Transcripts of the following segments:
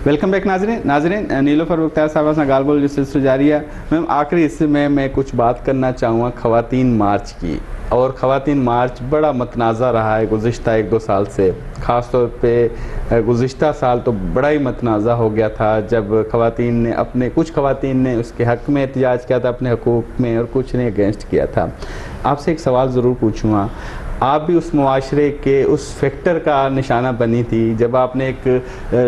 Welcome back नाजरीन नीलोफर मुख्तार साहब से गालबोल जो सिलसिला जारी है। मैम आखिरी हिस्से में मैं कुछ बात करना चाहूँगा ख़वातीन मार्च की। और ख़वातीन मार्च बड़ा मतनाज़ा रहा है गुज़िश्ता 1-2 साल से, ख़ास तौर पे गुज़िश्ता साल तो बड़ा ही मतनाज़ा हो गया था जब कुछ ख़वातीन ने उसके हक़ में एहतजाज किया था अपने हकूक़ में, और कुछ ने अगेंस्ट किया था। आपसे एक सवाल ज़रूर पूछूँगा, आप भी उस मुआशरे के उस फैक्टर का निशाना बनी थी जब आपने एक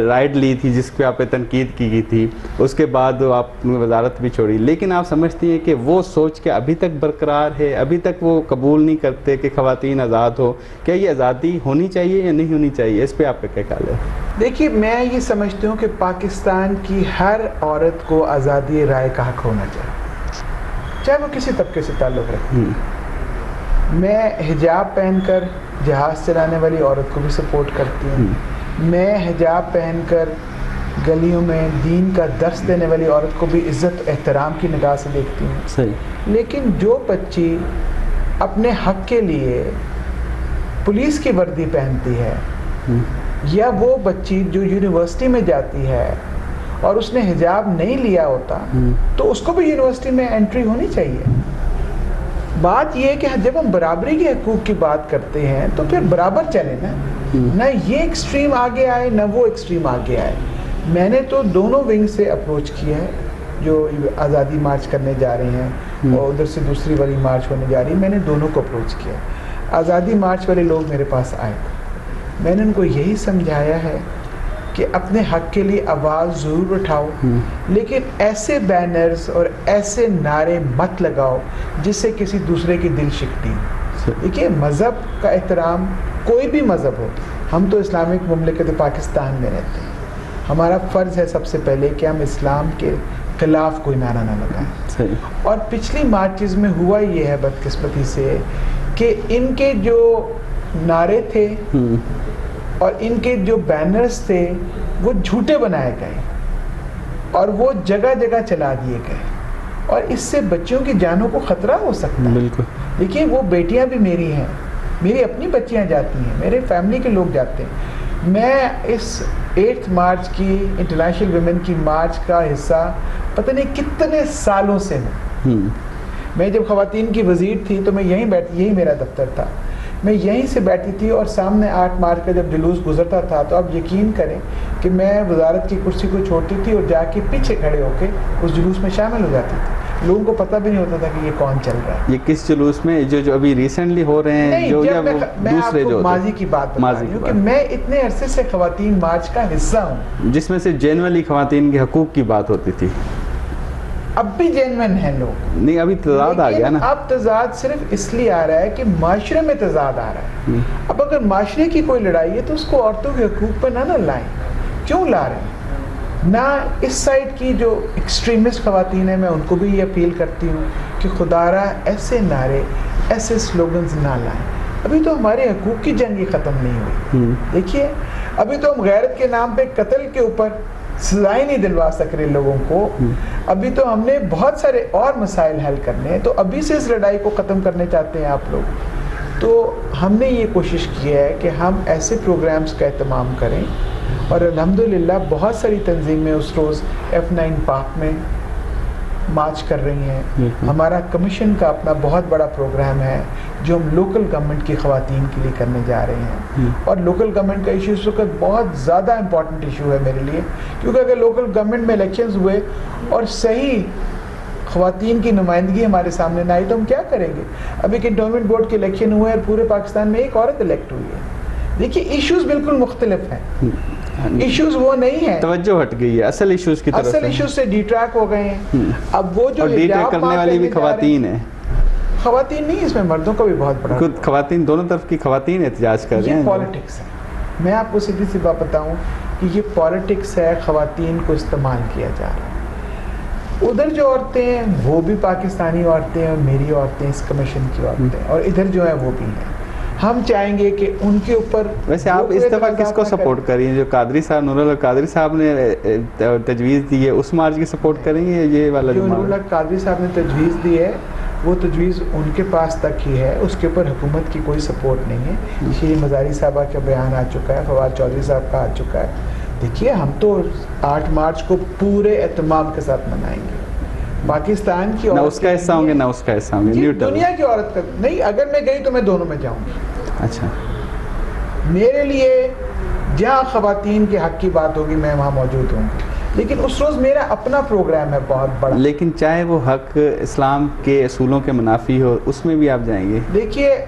राइड ली थी जिस पे आप पे तनकीद की गई थी, उसके बाद आपने वजारत भी छोड़ी, लेकिन आप समझती हैं कि वो सोच के अभी तक बरकरार है, अभी तक वो कबूल नहीं करते कि ख़वातीन आज़ाद हो? क्या ये आज़ादी होनी चाहिए या नहीं होनी चाहिए? इस पर आपका क्या ख्याल है? देखिए, मैं ये समझती हूँ कि पाकिस्तान की हर औरत को आज़ादी राय का हक़ होना चाहिए, चाहे वो किसी तबके से ताल्लुक़ रखे। मैं हिजाब पहनकर जहाज़ चलाने वाली औरत को भी सपोर्ट करती हूँ। मैं हिजाब पहनकर गलियों में दीन का दर्स देने वाली औरत को भी इज़्ज़त एहतराम की निगाह से देखती हूँ। सही। लेकिन जो बच्ची अपने हक़ के लिए पुलिस की वर्दी पहनती है, या वो बच्ची जो यूनिवर्सिटी में जाती है और उसने हिजाब नहीं लिया होता, तो उसको भी यूनिवर्सिटी में एंट्री होनी चाहिए। बात यह है कि जब हम बराबरी के हकूक़ की बात करते हैं तो फिर बराबर चले ना ये एक्सट्रीम आगे आए ना वो एक्सट्रीम आगे आए। मैंने तो दोनों विंग से अप्रोच किया है, जो आज़ादी मार्च करने जा रहे हैं और उधर से दूसरी वाली मार्च होने जा रही है, मैंने दोनों को अप्रोच किया। आज़ादी मार्च वाले लोग मेरे पास आए, मैंने उनको यही समझाया है कि अपने हक़ के लिए आवाज़ ज़रूर उठाओ, लेकिन ऐसे बैनर्स और ऐसे नारे मत लगाओ जिससे किसी दूसरे की दिल शिकती। देखिए, मज़हब का एहतराम, कोई भी मज़हब हो, हम तो इस्लामिक मुमलिकत पाकिस्तान में रहते हैं, हमारा फ़र्ज़ है सबसे पहले कि हम इस्लाम के ख़िलाफ़ कोई नारा ना लगाएं। और पिछली मार्चेज़ में हुआ ये है बदकिस्मती से कि इनके जो नारे थे और इनके जो बैनर्स थे वो झूठे बनाए गए और वो जगह जगह चला दिए गए, और इससे बच्चियों की जानों को ख़तरा हो सकता है। बिल्कुल। देखिए, वो बेटियां भी मेरी हैं, मेरी अपनी बच्चियां जाती हैं, मेरे फैमिली के लोग जाते हैं। मैं इस 8 मार्च की इंटरनेशनल वुमेन की मार्च का हिस्सा पता नहीं कितने सालों से हूँ। मैं जब ख़वातीन की वज़ीर थी तो मैं यही मेरा दफ्तर था, मैं यहीं से बैठी थी, और सामने 8 मार्च का जब जुलूस गुजरता था तो आप यकीन करें कि मैं वजारत की कुर्सी को छोड़ती थी और जाके पीछे खड़े होकर उस जुलूस में शामिल हो जाती थी। लोगों को पता भी नहीं होता था कि ये कौन चल रहा है। ये किस जुलूस में? जो अभी रिसेंटली हो रहे हैं? नहीं, जो जब या मैं दूसरे आपको जो माजी की बात बता रही हूँ कि मैं इतने अरसे से ख़वातीन मार्च का हिस्सा हूँ, जिसमें से जेनुअनली ख़वातीन के हकूक़ की बात होती थी। अब भी जेन्युइन है लोग, नहीं, अभी तज़ाद आ गया ना। अब तज़ाद सिर्फ इसलिए आ रहा है कि माशरे में तज़ाद आ रहा है। अब अगर माशरे की कोई लड़ाई है तो उसको औरतों के हकूक़ पर ना लाएं। क्यों ला रहे हैं? ना इस साइड की जो एक्सट्रीमिस्ट ख़वातीन हैं, मैं उनको भी ये अपील करती हूँ कि खुदारा ऐसे नारे, ऐसे स्लोगन्स ना लाएं। अभी तो हमारे हकूक़ की जंग ख़त्म नहीं हुई। देखिए, अभी तो हम गैरत के नाम पे कत्ल के ऊपर सजाएं नहीं दिलवा सक रहे लोगों को। अभी तो हमने बहुत सारे और मसाइल हल करने हैं, तो अभी से इस लड़ाई को ख़त्म करने चाहते हैं आप लोग। तो हमने ये कोशिश की है कि हम ऐसे प्रोग्राम्स का एहतमाम करें, और अल्हम्दुलिल्लाह बहुत सारी तंजीमें उस रोज़ F9 पार्क में मार्च कर रही हैं। हमारा कमीशन का अपना बहुत बड़ा प्रोग्राम है जो हम लोकल गवर्नमेंट की ख़वातीन के लिए करने जा रहे हैं। और लोकल गवर्नमेंट का इशू इस वक्त बहुत ज़्यादा इम्पॉर्टेंट इशू है मेरे लिए, क्योंकि अगर लोकल गवर्नमेंट में इलेक्शंस हुए और सही ख़वातीन की नुमाइंदगी हमारे सामने ना आई तो हम क्या करेंगे? अभी कैंटोनमेंट बोर्ड के इलेक्शन हुए और पूरे पाकिस्तान में एक औरत इलेक्ट हुई है। देखिए, इश्यूज़ बिल्कुल मुख्तलिफ हैं। इश्यूज वो नहीं है, तवज्जो हट गई है असल इश्यूज की तरफ। असल इश्यूज से डिट्रैक हो गए हैं। अब वो जो डिट्रैक करने वाली भी ख़वातीन है। ख़वातीन नहीं, इसमें मर्दों का भी बहुत बड़ा, खुद ख़वातीन, दोनों तरफ की ख़वातीन एहतजाज कर रही हैं। पॉलिटिक्स है। मैं आपको सीधी सी बात बताऊं कि ये पॉलिटिक्स है, ख़वातीन को इस्तेमाल किया जा रहा है। उधर जो औरतें हैं वो भी पाकिस्तानी औरतें हैं और मेरी औरतें इस कमीशन की औरतें, और इधर जो है वो भी हैं। हम चाहेंगे कि उनके ऊपर, वैसे आप इस दफ़ा किसको सपोर्ट करेंगे? जो कादरी साहब, नूरुल हक कादरी साहब ने तजवीज़ दी है, उस मार्च की सपोर्ट करेंगे? ये वाला जो नूरुल हक कादरी साहब ने तजवीज़ दी है वो तजवीज़ उनके पास तक ही है, उसके ऊपर हुकूमत की कोई सपोर्ट नहीं है। श्री मज़ारी साहबा का बयान आ चुका है, फवाद चौधरी साहब का आ चुका है, देखिए हम तो 8 मार्च को पूरे एहतमाम के साथ मनाएंगे। पाकिस्तान की ना औरत उसका के हिस्सा होंगे लिए- ना उसका हिस्सा होंगे, जी, न्यूट्रल। दुनिया की औरत का नहीं, अगर मैं गई तो मैं दोनों में जाऊंगी। अच्छा, मेरे लिए जहाँ ख़वातीन के हक़ की बात होगी मैं वहाँ मौजूद हूँगी, लेकिन उस रोज़ मेरा अपना प्रोग्राम है बहुत बड़ा। लेकिन चाहे वो हक इस्लाम के असूलों के मुनाफी हो, उसमें भी आप जाएंगे? देखिए,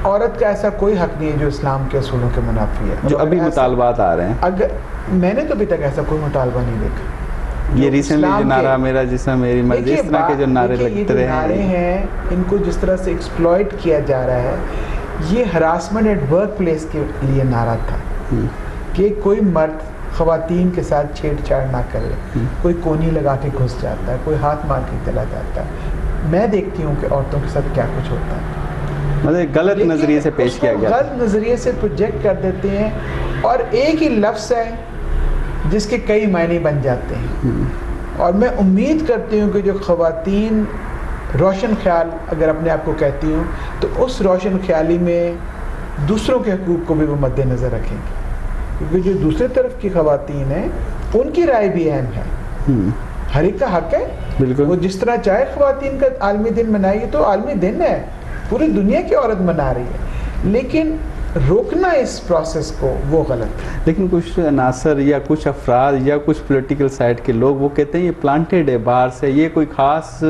औरत का ऐसा कोई हक़ नहीं है जो इस्लाम के असूलों के मुनाफी है। जो और अभी ऐसा- मुतालबात आ रहे हैं, अगर मैंने तो अभी तक ऐसा कोई मुतालबा नहीं देखा। ये जो रिसेंटली जो इस्लाम नारा के- मेरा जिसमें मेरी मर्जी, देखिए, इस तरह के जो नारे देखिए, ये लगते जो रहे नारे हैं, हैं इनको जिस तरह से एक्सप्लॉइट किया जा रहा है, ये हरासमेंट एट वर्क प्लेस के लिए नारा था कि कोई मर्द ख़वातीन के साथ छेड़छाड़ ना करे, कोई कोनी लगा के घुस जाता है, कोई हाथ मार के चला जाता है। मैं देखती हूँ कि औरतों के साथ क्या कुछ होता है, मतलब गलत लेकिन नज़रिए से पेश किया उसको गया। गलत नज़रिए से प्रोजेक्ट कर देते हैं और एक ही लफ्ज़ है जिसके कई मायने बन जाते हैं। और मैं उम्मीद करती हूँ कि जो ख़वातीन रोशन ख्याल अगर अपने आप को कहती हूँ, तो उस रोशन ख्याली में दूसरों के हकूक़ को भी वो मद्देनज़र रखेंगे, क्योंकि जो दूसरे तरफ की ख़वातीन हैं उनकी राय भी अहम है। हर एक का हक है, बिल्कुल। वो जिस तरह चाहे ख़वातीन का आलमी दिन मनाइए, तो आलमी दिन है, पूरी दुनिया की औरत मना रही है, लेकिन रोकना इस प्रोसेस को वो गलत है। लेकिन कुछ अनासर या कुछ अफराद या कुछ पॉलिटिकल साइड के लोग वो कहते हैं ये प्लांटेड है बाहर से, ये कोई ख़ास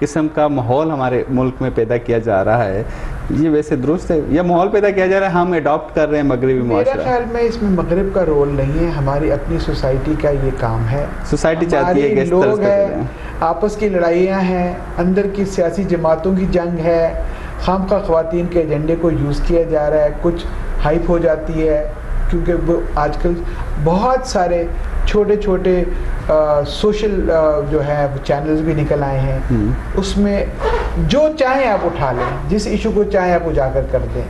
किस्म का माहौल हमारे मुल्क में पैदा किया जा रहा है। ये वैसे दुरुस्त है या माहौल पैदा किया जा रहा है, हम अडॉप्ट कर रहे हैं मगरबी मेरा मुआशरा? ख्याल में इसमें मगरिब का रोल नहीं है, हमारी अपनी सोसाइटी का ये काम है। सोसाइटी चाहती है कि इस हमारे तरह लोग से हैं, करें। आपस की लड़ाइयाँ हैं, अंदर की सियासी जमातों की जंग है, खामखा ख़वातीन के एजेंडे को यूज़ किया जा रहा है, कुछ हाइप हो जाती है, क्योंकि वो आजकल बहुत सारे छोटे छोटे सोशल जो है वो चैनल्स भी निकल आए हैं, उसमें जो चाहें आप उठा लें, जिस इशू को चाहें आप उजागर कर दें,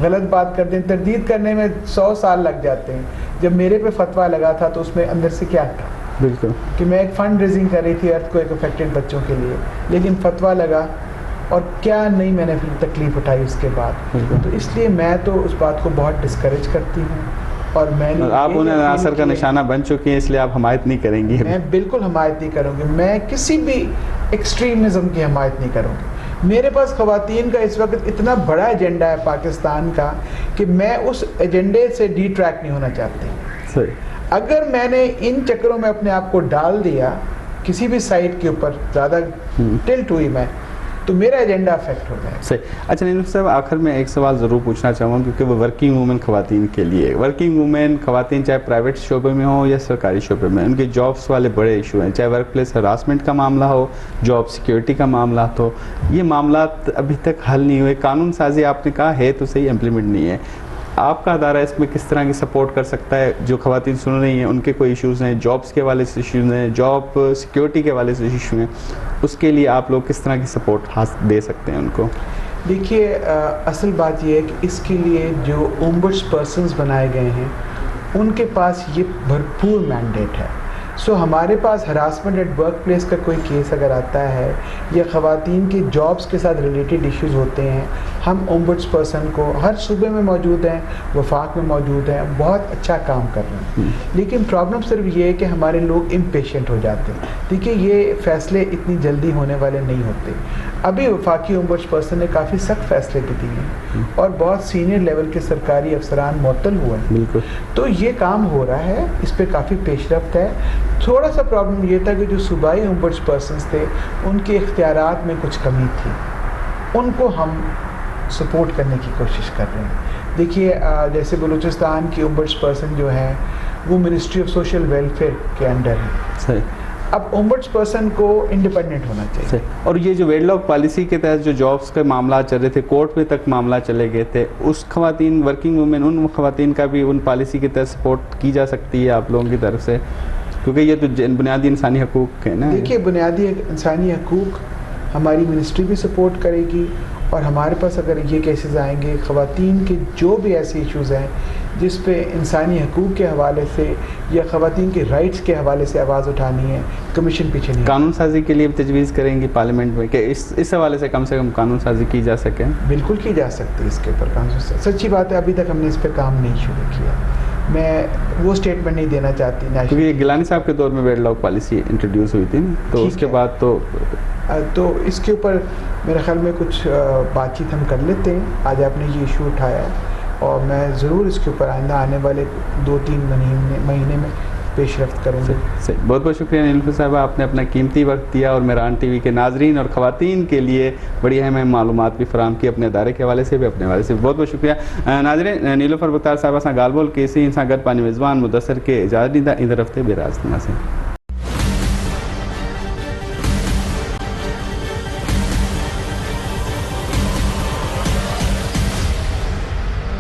गलत बात कर दें। तरदीद करने में 100 साल लग जाते हैं। जब मेरे पे फतवा लगा था तो उसमें अंदर से क्या था बिल्कुल कि मैं एक फ़ंड रेजिंग कर रही थी अर्थक्वेक अफेक्टेड बच्चों के लिए, लेकिन फतवा लगा और क्या नहीं मैंने फिर तकलीफ़ उठाई उसके बाद। तो इसलिए मैं तो उस बात को बहुत डिस्करेज करती हूँ और मैंने आप उन्हें अनासर का निशाना बन चुकी हैं, इसलिए आप हमायत नहीं करेंगी? मैं बिल्कुल हमायत नहीं करूँगी, मैं किसी भी एक्सट्रीमिज़म की हमायत नहीं करूँगी। मेरे पास ख़वातीन का इस वक्त इतना बड़ा एजेंडा है पाकिस्तान का कि मैं उस एजेंडे से डिट्रैक्ट नहीं होना चाहती। सही। अगर मैंने इन चक्करों में अपने आप को डाल दिया किसी भी साइड के ऊपर, ज़्यादा टिल्ट हुई मैं, तो मेरा एजेंडा अफेक्ट हो जाए। सही। अच्छा नीलू साहब, आखिर में एक सवाल ज़रूर पूछना चाहूँगा, क्योंकि वो वर्किंग वूमेन ख़वातीन के लिए, वर्किंग वूमेन ख़वातीन चाहे प्राइवेट शोबे में हो या सरकारी शोबे में, उनके जॉब्स वाले बड़े इशू हैं, चाहे वर्क प्लेस हरासमेंट का मामला हो, जॉब सिक्योरिटी का मामला हो, ये मामला अभी तक हल नहीं हुए। कानून साजी आपने कहा है तो सही, इम्प्लीमेंट नहीं है। आपका अदारा इसमें किस तरह की सपोर्ट कर सकता है? जो ख़वातीन सुन रही हैं उनके कोई इश्यूज़ हैं, जॉब्स के हवाले से इश्यूज़ हैं, जॉब सिक्योरिटी के हवाले से इशू हैं, उसके लिए आप लोग किस तरह की सपोर्ट दे सकते हैं उनको? देखिए, असल बात यह है कि इसके लिए जो ओम्बड्स पर्सन्स बनाए गए हैं उनके पास ये भरपूर मैंडेट है। सो हमारे पास हरासमेंट एट वर्क प्लेस का कोई केस अगर आता है या ख़वातीन के जॉब्स के साथ रिलेटेड इश्यूज़ होते हैं, हम ओम्बड्स पर्सन को हर सूबे में मौजूद हैं, वफाक में मौजूद हैं, बहुत अच्छा काम कर रहे हैं। लेकिन प्रॉब्लम सिर्फ ये है कि हमारे लोग इम्पेशेंट हो जाते हैं। देखिए, ये फ़ैसले इतनी जल्दी होने वाले नहीं होते। अभी वफाकी ओम्बड्स पर्सन ने काफ़ी सख्त फ़ैसले भी दिए हैं और बहुत सीनियर लेवल के सरकारी अफसरान मुअत्तल हुए हैं। बिल्कुल। तो ये काम हो रहा है, इस पर काफ़ी पेशरफ्त है। थोड़ा सा प्रॉब्लम ये था कि जो सूबाई ओम्बड्स पर्सन्स थे उनके इख्तियारात में कुछ कमी थी, उनको हम सपोर्ट करने की कोशिश कर रहे हैं। देखिए, जैसे बलूचिस्तान की ओम्बड्स पर्सन जो है वो मिनिस्ट्री ऑफ सोशल वेलफेयर के अंडर है। सही। अब ओम्बड्स पर्सन को इंडिपेंडेंट होना चाहिए। सही। और ये जो वेडलॉक पॉलिसी के तहत जो जॉब्स के मामला चल रहे थे, कोर्ट में तक मामला चले गए थे, उस ख़वातीन वर्किंग वूमेन, उन ख़वातीन का भी उन पॉलिसी के तहत सपोर्ट की जा सकती है आप लोगों की तरफ से? क्योंकि ये तो बुनियादी इंसानी हकूक़ है ना। देखिए, बुनियादी इंसानी हकूक़ हमारी मिनिस्ट्री भी सपोर्ट करेगी और हमारे पास अगर ये केसेस आएंगे, ख़वातीन के जो भी ऐसे इश्यूज़ हैं जिस पे इंसानी हकूक़ के हवाले से या ख़वातीन के राइट्स के हवाले से आवाज़ उठानी है, कमीशन पीछे नहीं। कानून साजी के लिए भी तजवीज़ करेंगी पार्लियामेंट में कि इस हवाले से कम कानून साजी की जा सके? बिल्कुल की जा सकती है इसके ऊपर कानून। सच्ची बात है, अभी तक हमने इस पर काम नहीं शुरू किया। मैं वो स्टेटमेंट नहीं देना चाहती क्योंकि नेशनल। ये गिलानी साहब के दौर में वेडलॉक पॉलिसी इंट्रोड्यूस हुई थी ना, तो ठीक उसके है। बाद तो इसके ऊपर मेरे ख्याल में कुछ बातचीत हम कर लेते हैं। आज आपने ये इशू उठाया और मैं ज़रूर इसके ऊपर आइंदा आने वाले 2-3 महीने में पेशरफ्त करूँगी। सही, बहुत बहुत शुक्रिया नीलूफर साहबा, आपने अपना कीमती वक्त दिया और मेरान टीवी के नाजरीन और ख़वातीन के लिए बड़ी अहम मालूमात भी फराम की, अपने अदारे के हवाले से भी, अपने हवाले से बहुत बहुत शुक्रिया। नाजरीन, नीलूफर बख्तियार साहबा सां गाल बोल के इसी इंसान गड पानी मेज़बान मुदस्सर के इजाज़त ॾींदा ईंदड़ हफ़्ते ॿिए राज़ से।